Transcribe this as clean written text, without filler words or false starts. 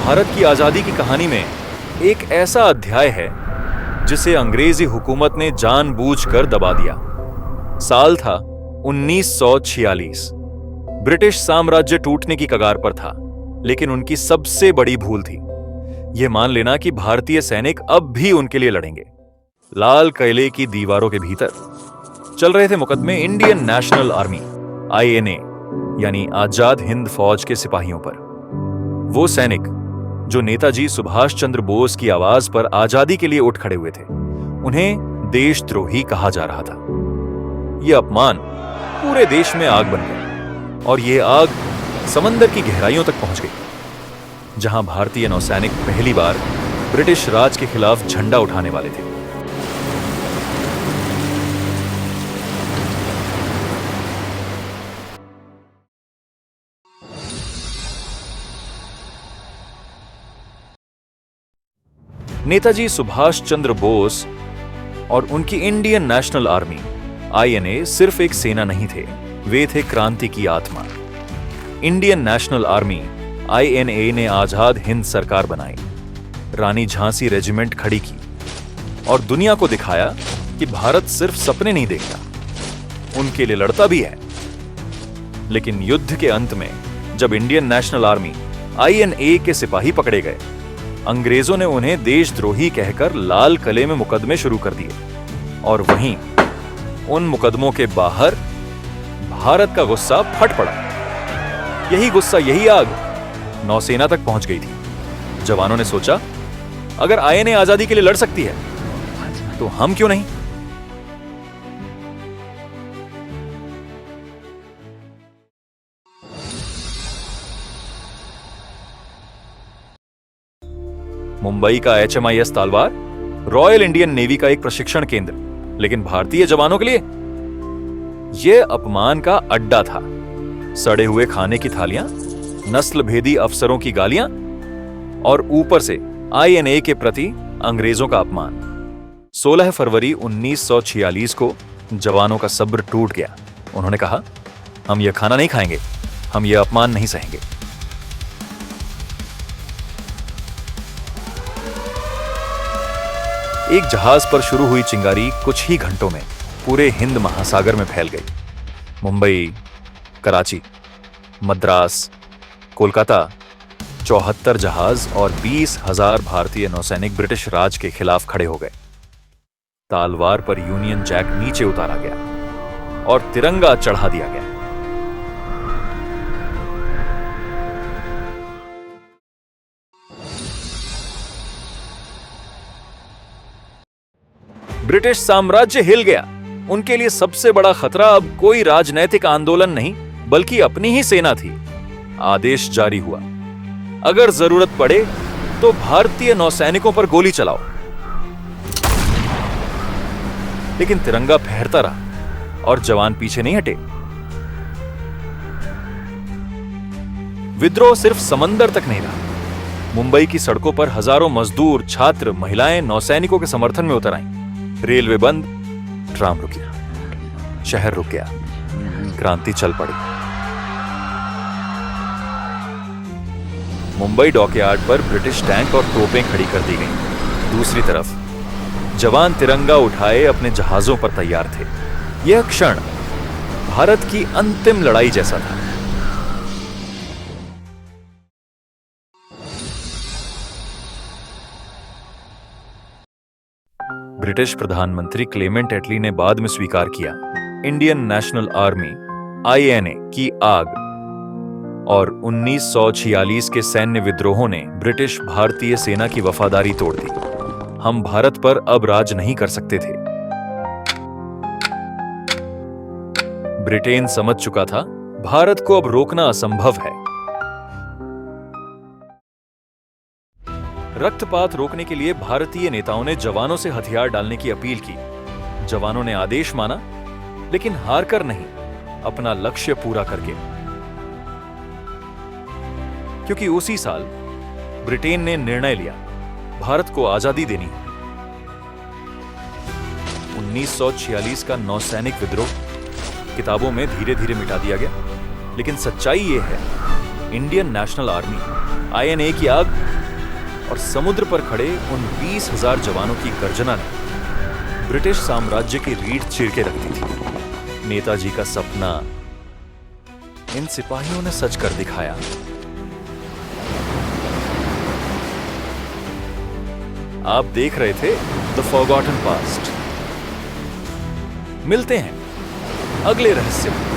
भारत की आजादी की कहानी में एक ऐसा अध्याय है जिसे अंग्रेजी हुकूमत ने जानबूझकर दबा दिया। साल था 1946। ब्रिटिश साम्राज्य टूटने की कगार पर था, लेकिन उनकी सबसे बड़ी भूल थी यह मान लेना कि भारतीय सैनिक अब भी उनके लिए लड़ेंगे। लाल किले की दीवारों के भीतर चल रहे थे मुकदमे इंडियन नेशनल आर्मी INA यानी आजाद हिंद फौज के सिपाहियों पर। वो सैनिक जो नेताजी सुभाष चंद्र बोस की आवाज पर आजादी के लिए उठ खड़े हुए थे, उन्हें देशद्रोही कहा जा रहा था। यह अपमान पूरे देश में आग बन गया और यह आग समंदर की गहराइयों तक पहुंच गई, जहां भारतीय नौसैनिक पहली बार ब्रिटिश राज के खिलाफ झंडा उठाने वाले थे। नेताजी सुभाष चंद्र बोस और उनकी इंडियन नेशनल आर्मी INA सिर्फ एक सेना नहीं थे, वे थे क्रांति की आत्मा। इंडियन नेशनल आर्मी INA ने आजाद हिंद सरकार बनाई, रानी झांसी रेजिमेंट खड़ी की और दुनिया को दिखाया कि भारत सिर्फ सपने नहीं देखता, उनके लिए लड़ता भी है। लेकिन युद्ध के अंत में जब इंडियन नेशनल आर्मी INA के सिपाही पकड़े गए, अंग्रेजों ने उन्हें देशद्रोही कहकर लाल किले में मुकदमे शुरू कर दिए और वहीं उन मुकदमों के बाहर भारत का गुस्सा फट पड़ा। यही गुस्सा, यही आग नौसेना तक पहुंच गई थी। जवानों ने सोचा, अगर INA आजादी के लिए लड़ सकती है तो हम क्यों नहीं। मुंबई का HMIS तालवार रॉयल इंडियन नेवी का एक प्रशिक्षण केंद्र, लेकिन भारतीय जवानों के लिए यह अपमान का अड्डा था। सड़े हुए खाने की थालियां, नस्ल भेदी अफसरों की गालियां और ऊपर से INA के प्रति अंग्रेजों का अपमान। 16 फरवरी 1946 को जवानों का सब्र टूट गया। उन्होंने कहा, हम यह खाना नहीं खाएंगे, हम यह अपमान नहीं सहेंगे। एक जहाज पर शुरू हुई चिंगारी कुछ ही घंटों में पूरे हिंद महासागर में फैल गई। मुंबई, कराची, मद्रास, कोलकाता, 74 जहाज और 20,000 भारतीय नौसैनिक ब्रिटिश राज के खिलाफ खड़े हो गए। तालवार पर यूनियन जैक नीचे उतारा गया और तिरंगा चढ़ा दिया गया। ब्रिटिश साम्राज्य हिल गया। उनके लिए सबसे बड़ा खतरा अब कोई राजनैतिक आंदोलन नहीं, बल्कि अपनी ही सेना थी। आदेश जारी हुआ, अगर जरूरत पड़े तो भारतीय नौसैनिकों पर गोली चलाओ। लेकिन तिरंगा फहरता रहा और जवान पीछे नहीं हटे। विद्रोह सिर्फ समंदर तक नहीं रहा। मुंबई की सड़कों पर हजारों मजदूर, छात्र, महिलाएं नौसैनिकों के समर्थन में उतर आईं। रेलवे बंद, ट्राम रुक गया, शहर रुक गया, क्रांति चल पड़ी। मुंबई डॉकयार्ड पर ब्रिटिश टैंक और तोपें खड़ी कर दी गईं। दूसरी तरफ जवान तिरंगा उठाए अपने जहाजों पर तैयार थे। यह क्षण भारत की अंतिम लड़ाई जैसा था। ब्रिटिश प्रधानमंत्री क्लेमेंट एटली ने बाद में स्वीकार किया, इंडियन नेशनल आर्मी INA की आग और 1946 के सैन्य विद्रोहों ने ब्रिटिश भारतीय सेना की वफादारी तोड़ दी। हम भारत पर अब राज नहीं कर सकते थे। ब्रिटेन समझ चुका था, भारत को अब रोकना असंभव है। रक्तपात रोकने के लिए भारतीय नेताओं ने जवानों से हथियार डालने की अपील की। जवानों ने आदेश माना, लेकिन हारकर नहीं, अपना लक्ष्य पूरा करके। क्योंकि उसी साल ब्रिटेन ने निर्णय लिया, भारत को आजादी देनी है। 1946 का नौसैनिक विद्रोह किताबों में धीरे धीरे मिटा दिया गया, लेकिन सच्चाई यह है, इंडियन नेशनल आर्मी आईएनए की आग और समुद्र पर खड़े उन 20,000 जवानों की गर्जना ने ब्रिटिश साम्राज्य की रीढ़ चीर के रख दी थी। नेताजी का सपना इन सिपाहियों ने सच कर दिखाया। आप देख रहे थे द फॉरगॉटन पास्ट। मिलते हैं अगले रहस्य में।